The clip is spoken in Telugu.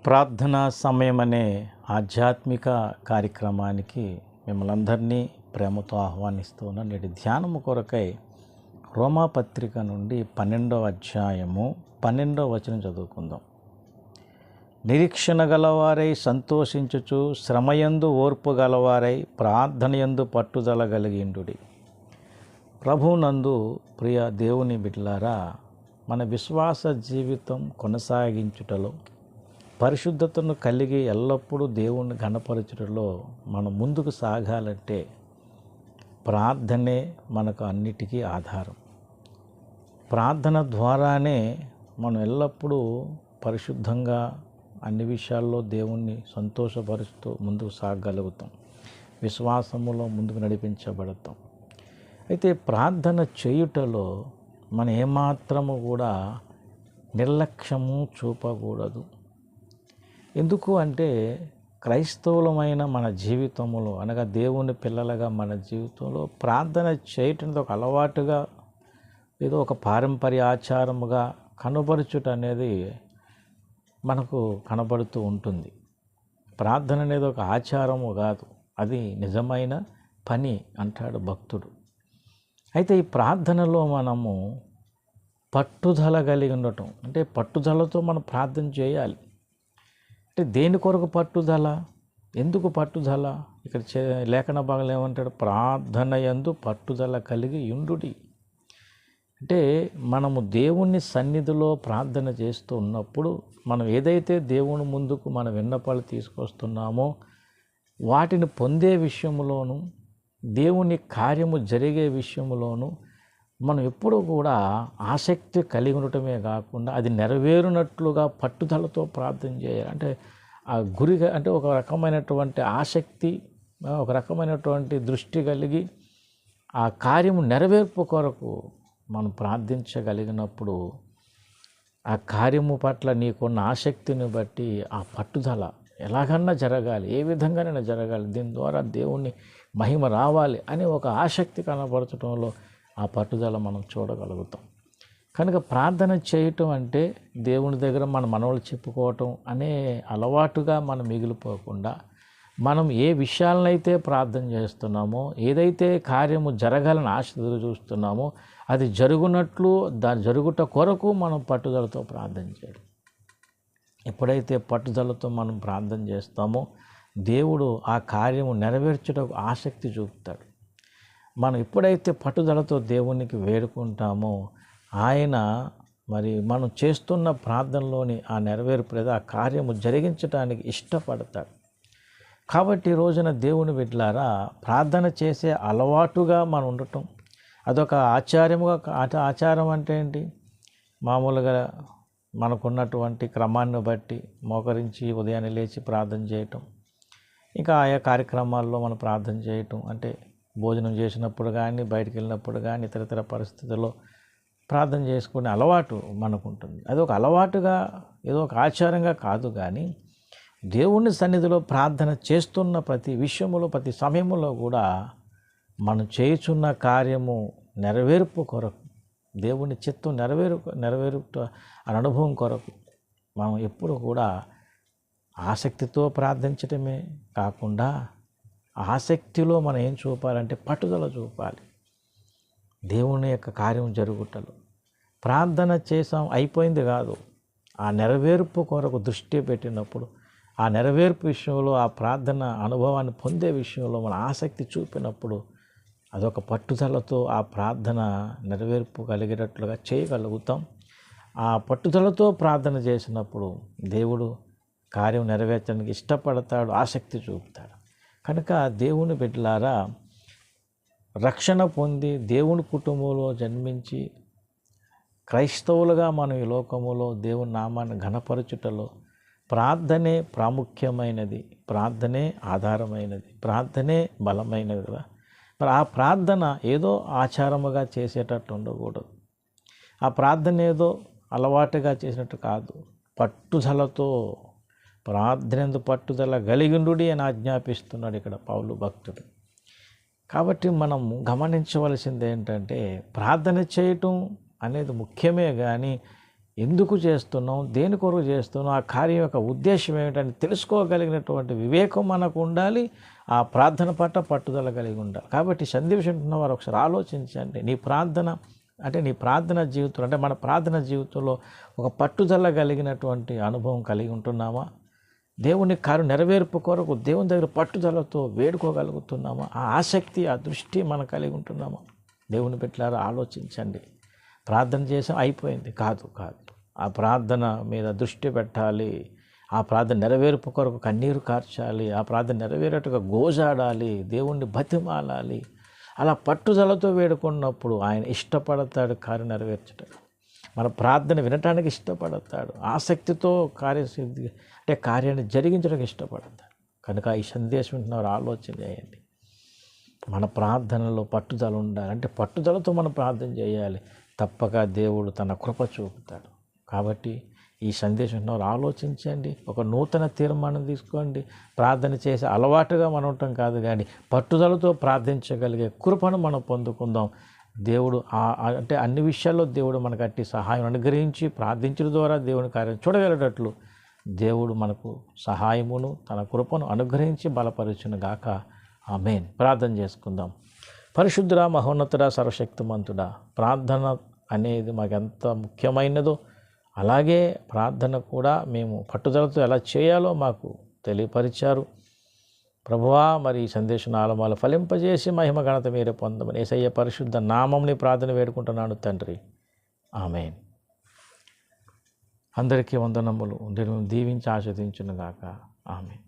ప్రార్థనా సమయం అనే ఆధ్యాత్మిక కార్యక్రమానికి మిమ్మల్ని అందరినీ ప్రేమతో ఆహ్వానిస్తున్న నేటి ధ్యానము కొరకై రోమాపత్రిక నుండి 12వ అధ్యాయము 12వ వచనం చదువుకుందాం. నిరీక్షణ గలవారై సంతోషించుచు శ్రమయందు ఓర్పు గలవారై ప్రార్థనయందు పట్టుదల కలిగిండుడి. ప్రభునందు ప్రియ దేవుని బిడ్డలారా, మన విశ్వాస జీవితం కొనసాగించుటలో, పరిశుద్ధతను కలిగి ఎల్లప్పుడూ దేవుణ్ణి ఘనపరచుటలో మనం ముందుకు సాగాలంటే ప్రార్థనే మనకు అన్నిటికీ ఆధారం. ప్రార్థన ద్వారానే మనం ఎల్లప్పుడూ పరిశుద్ధంగా అన్ని విషయాల్లో దేవుణ్ణి సంతోషపరుస్తూ ముందుకు సాగగలుగుతాం, విశ్వాసములో ముందుకు నడిపించబడతాం. అయితే ప్రార్థన చేయుటలో మనం ఏమాత్రము కూడా నిర్లక్ష్యము చూపకూడదు. ఎందుకు అంటే క్రైస్తవులమైన మన జీవితంలో, అనగా దేవుని పిల్లలుగా మన జీవితంలో ప్రార్థన చేయటం ఒక అలవాటుగా, ఏదో ఒక పారంపర్య ఆచారముగా కనబరుచుట అనేది మనకు కనబడుతూ ఉంటుంది. ప్రార్థన అనేది ఒక ఆచారము కాదు, అది నిజమైన పని అంటాడు భక్తుడు. అయితే ఈ ప్రార్థనలో మనము పట్టుదల కలిగి ఉండటం, అంటే పట్టుదలతో మనం ప్రార్థన చేయాలి. అంటే దేని కొరకు పట్టుదల, ఎందుకు పట్టుదల? ఇక్కడ లేఖన భాగంలో ఏమంటాడు? ప్రార్థన యందు పట్టుదల కలిగి యుండుడి. అంటే మనము దేవుని సన్నిధిలో ప్రార్థన చేస్తూ ఉన్నప్పుడు మనం ఏదైతే దేవుని ముందుకు మన విన్నపాలు తీసుకొస్తున్నామో వాటిని పొందే విషయంలోనూ, దేవుని కార్యము జరిగే విషయంలోనూ మనం ఎప్పుడూ కూడా ఆసక్తి కలిగి ఉండటమే కాకుండా అది నెరవేరునట్లుగా పట్టుదలతో ప్రార్థన చేయాలి. అంటే ఆ గురిగా, అంటే ఒక రకమైనటువంటి ఆసక్తి, ఒక రకమైనటువంటి దృష్టి కలిగి ఆ కార్యము నెరవేర్పు కొరకు మనం ప్రార్థించగలిగినప్పుడు ఆ కార్యము పట్ల నీకున్న ఆసక్తిని బట్టి ఆ పట్టుదల ఎలాగన్నా జరగాలి, ఏ విధంగానైనా జరగాలి, దీని ద్వారా దేవుని మహిమ రావాలి అనే ఒక ఆసక్తి కనబరచడంలో ఆ పట్టుదల మనం చూడగలుగుతాం. కనుక ప్రార్థన చేయటం అంటే దేవుని దగ్గర మన మనవలు చెప్పుకోవటం అనే అలవాటుగా మనం మిగిలిపోకుండా, మనం ఏ విషయాలనైతే ప్రార్థన చేస్తున్నామో, ఏదైతే కార్యము జరగాలని ఆశ చూస్తున్నామో అది జరుగునట్లు, దాని జరుగుట కొరకు మనం పట్టుదలతో ప్రార్థన చేయాలి. ఎప్పుడైతే పట్టుదలతో మనం ప్రార్థన చేస్తామో దేవుడు ఆ కార్యము నెరవేర్చుటకు ఆసక్తి చూపుతాడు. మనం ఎప్పుడైతే పట్టుదలతో దేవునికి వేడుకుంటామో ఆయన మరి మనం చేస్తున్న ప్రార్థనలోని ఆ నెరవేర్పు, ఆ కార్యము జరిగించడానికి ఇష్టపడతాడు. కాబట్టి ఈ రోజున దేవుని బిడ్డలారా, ప్రార్థన చేసే అలవాటుగా మనం ఉండటం అదొక ఆచారముగా. ఆచారం అంటే ఏంటి? మామూలుగా మనకున్నటువంటి క్రమాన్ని బట్టి మోకరించి ఉదయాన్నే లేచి ప్రార్థన చేయటం, ఇంకా ఆయా కార్యక్రమాల్లో మనం ప్రార్థన చేయటం, అంటే భోజనం చేసినప్పుడు కానీ, బయటికి వెళ్ళినప్పుడు కానీ, ఇతర పరిస్థితుల్లో ప్రార్థన చేసుకునే అలవాటు మనకు ఉంటుంది. అది ఒక అలవాటుగా, ఏదో ఒక ఆచారంగా కాదు. కానీ దేవుని సన్నిధిలో ప్రార్థన చేస్తున్న ప్రతి విషయములో, ప్రతి సమయంలో కూడా మనం చేయుచున్న కార్యము నెరవేర్పు కొరకు, దేవుని చిత్తం నెరవేరుట అనే అనుభవం కొరకు మనం ఎప్పుడు కూడా ఆసక్తితో ప్రార్థించటమే కాకుండా ఆసక్తిలో మనం ఏం చూపాలంటే పట్టుదల చూపాలి. దేవుని యొక్క కార్యం జరుగుటలో ప్రార్థన చేసాం, అయిపోయింది కాదు. ఆ నెరవేర్పు కొరకు దృష్టి పెట్టినప్పుడు, ఆ నెరవేర్పు విషయంలో, ఆ ప్రార్థన అనుభవాన్ని పొందే విషయంలో మన ఆసక్తి చూపినప్పుడు అదొక పట్టుదలతో ఆ ప్రార్థన నెరవేర్పు కలిగేటట్లుగా చేయగలుగుతాం. ఆ పట్టుదలతో ప్రార్థన చేసినప్పుడు దేవుడు కార్యం నెరవేర్చడానికి ఇష్టపడతాడు, ఆసక్తి చూపుతాడు. కనుక దేవుని బిడ్డలారా, రక్షణ పొంది దేవుని కుటుంబంలో జన్మించి క్రైస్తవులుగా మనం ఈ లోకములో దేవుని నామాన్ని ఘనపరచుటలో ప్రార్థనే ప్రాముఖ్యమైనది, ప్రార్థనే ఆధారమైనది, ప్రార్థనే బలమైనది కదా. మరి ఆ ప్రార్థన ఏదో ఆచారముగా చేసేటట్టు ఉండకూడదు. ఆ ప్రార్థన ఏదో అలవాటుగా చేసినట్టు కాదు. పట్టుదలతో ప్రార్థనందు పట్టుదల కలిగిండుడి అని ఆజ్ఞాపిస్తున్నాడు ఇక్కడ పౌలు భక్తుడు. కాబట్టి మనం గమనించవలసింది ఏంటంటే, ప్రార్థన చేయటం అనేది ముఖ్యమే, కానీ ఎందుకు చేస్తున్నాం, దేని కొరకు చేస్తున్నాం, ఆ కార్యం యొక్క ఉద్దేశం ఏమిటని తెలుసుకోగలిగినటువంటి వివేకం మనకు ఉండాలి. ఆ ప్రార్థన పట్ల పట్టుదల కలిగి ఉండాలి. కాబట్టి సందేశం ఉంటున్న వారు ఒకసారి ఆలోచించండి. నీ ప్రార్థన జీవితంలో, అంటే మన ప్రార్థన జీవితంలో ఒక పట్టుదల కలిగినటువంటి అనుభవం కలిగి ఉంటున్నామా? దేవుని కార్యం నెరవేర్పు కొరకు దేవుని దగ్గర పట్టుదలతో వేడుకోగలుగుతున్నామా? ఆ ఆసక్తి, ఆ దృష్టి మనం కలిగి ఉంటున్నామా? దేవుని బిడ్డలారా ఆలోచించండి. ప్రార్థన చేసాం, అయిపోయింది కాదు. ఆ ప్రార్థన మీద దృష్టి పెట్టాలి. ఆ ప్రార్థన నెరవేర్పు కొరకు కన్నీరు కార్చాలి. ఆ ప్రార్థన నెరవేరేట్టుగా గోజాడాలి, దేవుణ్ణి బతిమాలాలి. అలా పట్టుదలతో వేడుకున్నప్పుడు ఆయన ఇష్టపడతాడు కార్యం నెరవేర్చడం. మన ప్రార్థన వినటానికి ఇష్టపడతాడు. ఆసక్తితో కార్యాన్ని జరిగించడానికి ఇష్టపడతాడు. కనుక ఈ సందేశం వింటున్నవారు ఆలోచన చేయండి. మన ప్రార్థనలో పట్టుదల ఉండాలి. అంటే పట్టుదలతో మనం ప్రార్థన చేయాలి. తప్పక దేవుడు తన కృప చూపుతాడు. కాబట్టి ఈ సందేశం వింటున్నవారు ఆలోచించండి. ఒక నూతన తీర్మానం తీసుకోండి. ప్రార్థన చేసే అలవాటుగా మనం ఉండటం కాదు, కానీ పట్టుదలతో ప్రార్థించగలిగే కృపను మనం పొందుకుందాం. దేవుడు అంటే అన్ని విషయాల్లో దేవుడు మనకు అట్టి సహాయం అనుగ్రహించి ప్రార్థించడం ద్వారా దేవుని కార్యం చూడగలిగేటట్లు దేవుడు మనకు సహాయమును తన కృపను అనుగ్రహించి బలపరచును గాక. ఆమేన్. ప్రార్థన చేసుకుందాం. పరిశుద్ధుడా, మహోన్నతుడా, సర్వశక్తిమంతుడా, ప్రార్థన అనేది మాకు ఎంత ముఖ్యమైనదో అలాగే ప్రార్థన కూడా మేము పట్టుదలతో ఎలా చేయాలో మాకు తెలియపరిచారు. ప్రభువా, మరి ఈ సందేశం ఆలమాల ఫలింపజేసి మహిమ ఘనత మీరే పొందమని యేసయ్య పరిశుద్ధ నామంని ప్రార్థన వేడుకుంటున్నాను తండ్రి. ఆమేన్. అందరికీ వందనములు. దీవించి ఆస్వాదించును గాక. ఆమేన్.